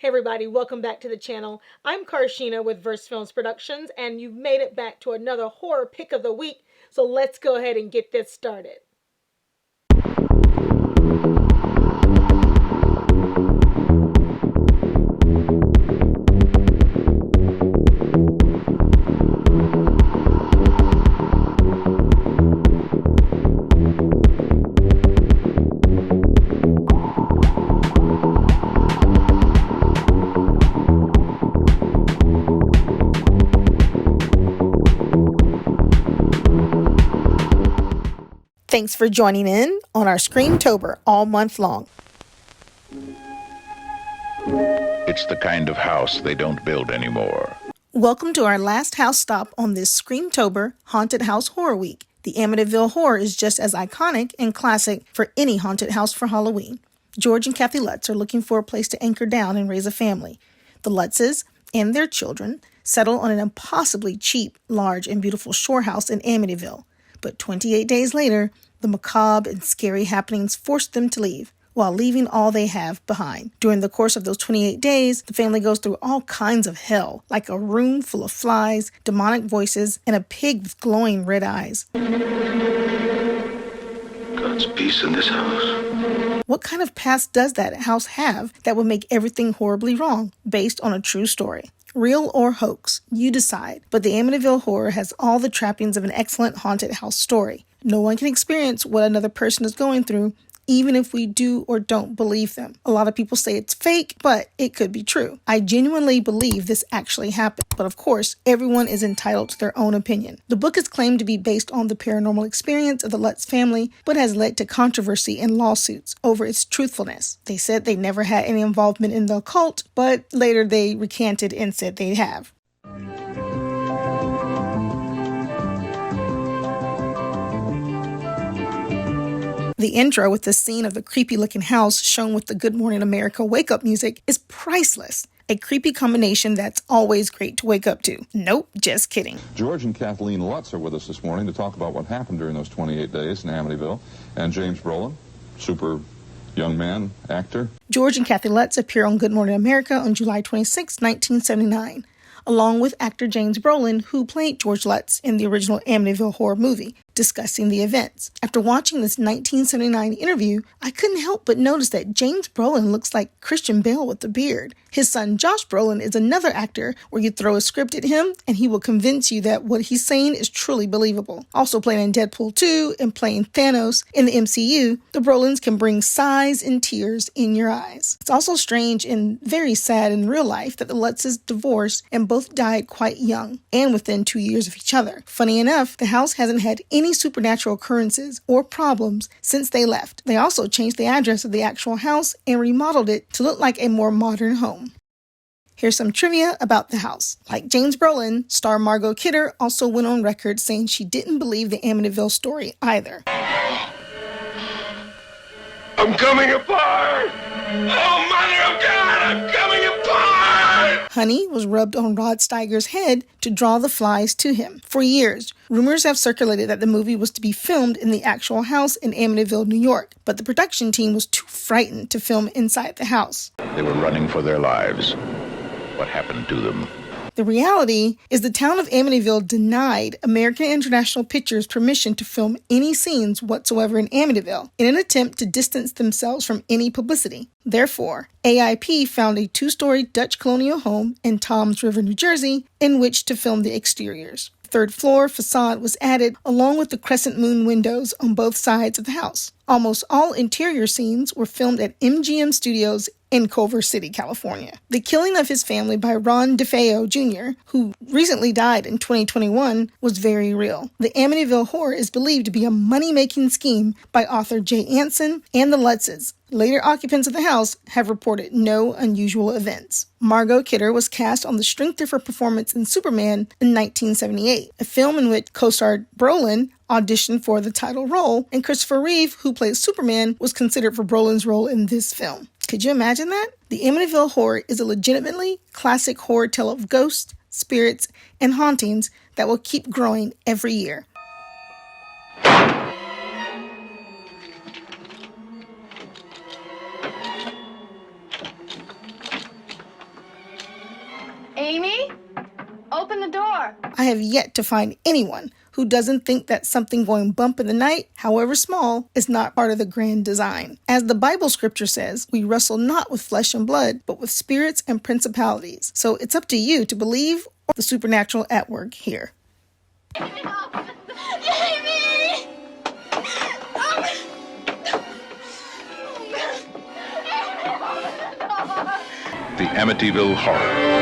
Hey everybody, welcome back to the channel. I'm Carshénah with versefilmsproductions, and you've made it back to another horror pick of the week, so let's go ahead and get this started. Thanks for joining in on our Screamtober all month long. It's the kind of house they don't build anymore. Welcome to our last house stop on this Screamtober Haunted House Horror Week. The Amityville horror is just as iconic and classic for any haunted house for Halloween. George and Kathy Lutz are looking for a place to anchor down and raise a family. The Lutzes and their children settle on an impossibly cheap, large, and beautiful shore house in Amityville. But 28 days later, the macabre and scary happenings forced them to leave, while leaving all they have behind. During the course of those 28 days, the family goes through all kinds of hell, like a room full of flies, demonic voices, and a pig with glowing red eyes. God's peace in this house. What kind of past does that house have that would make everything horribly wrong, based on a true story? Real or hoax, you decide, but the Amityville horror has all the trappings of an excellent haunted house story. No one can experience what another person is going through, even if we do or don't believe them. A lot of people say it's fake, but it could be true. I genuinely believe this actually happened, but of course, everyone is entitled to their own opinion. The book is claimed to be based on the paranormal experience of the Lutz family, but has led to controversy and lawsuits over its truthfulness. They said they never had any involvement in the occult, but later they recanted and said they have. The intro with the scene of the creepy-looking house shown with the Good Morning America wake-up music is priceless. A creepy combination that's always great to wake up to. Nope, just kidding. George and Kathleen Lutz are with us this morning to talk about what happened during those 28 days in Amityville. And James Brolin, super young man, actor. George and Kathy Lutz appear on Good Morning America on July 26, 1979. Along with actor James Brolin, who played George Lutz in the original Amityville horror movie, discussing the events. After watching this 1979 interview, I couldn't help but notice that James Brolin looks like Christian Bale with a beard. His son Josh Brolin is another actor where you throw a script at him and he will convince you that what he's saying is truly believable. Also playing in Deadpool 2 and playing Thanos in the MCU, the Brolins can bring sighs and tears in your eyes. It's also strange and very sad in real life that the Lutzes divorced and both died quite young and within 2 years of each other. Funny enough, the house hasn't had any supernatural occurrences or problems since they left. They also changed the address of the actual house and remodeled it to look like a more modern home. Here's some trivia about the house. Like James Brolin, star Margot Kidder also went on record saying she didn't believe the Amityville story either. I'm coming apart! Oh, Mother of God, I'm coming apart! Honey was rubbed on Rod Steiger's head to draw the flies to him. For years, rumors have circulated that the movie was to be filmed in the actual house in Amityville, New York, but the production team was too frightened to film inside the house. They were running for their lives. What happened to them? The reality is the town of Amityville denied American International Pictures permission to film any scenes whatsoever in Amityville in an attempt to distance themselves from any publicity. Therefore, AIP found a 2-story Dutch colonial home in Toms River, New Jersey, in which to film the exteriors. The third floor facade was added along with the crescent moon windows on both sides of the house. Almost all interior scenes were filmed at MGM Studios in Culver City, California. The killing of his family by Ron DeFeo Jr., who recently died in 2021, was very real. The Amityville horror is believed to be a money-making scheme by author Jay Anson and the Lutzes. Later occupants of the house have reported no unusual events. Margot Kidder was cast on the strength of her performance in Superman in 1978, a film in which co-starred Brolin auditioned for the title role, and Christopher Reeve, who plays Superman, was considered for Brolin's role in this film. Could you imagine that? The Amityville horror is a legitimately classic horror tale of ghosts, spirits, and hauntings that will keep growing every year. Amy? Open the door. I have yet to find anyone who doesn't think that something going bump in the night, however small, is not part of the grand design. As the Bible scripture says, we wrestle not with flesh and blood, but with spirits and principalities. So it's up to you to believe the supernatural at work here. Amy! The Amityville Horror.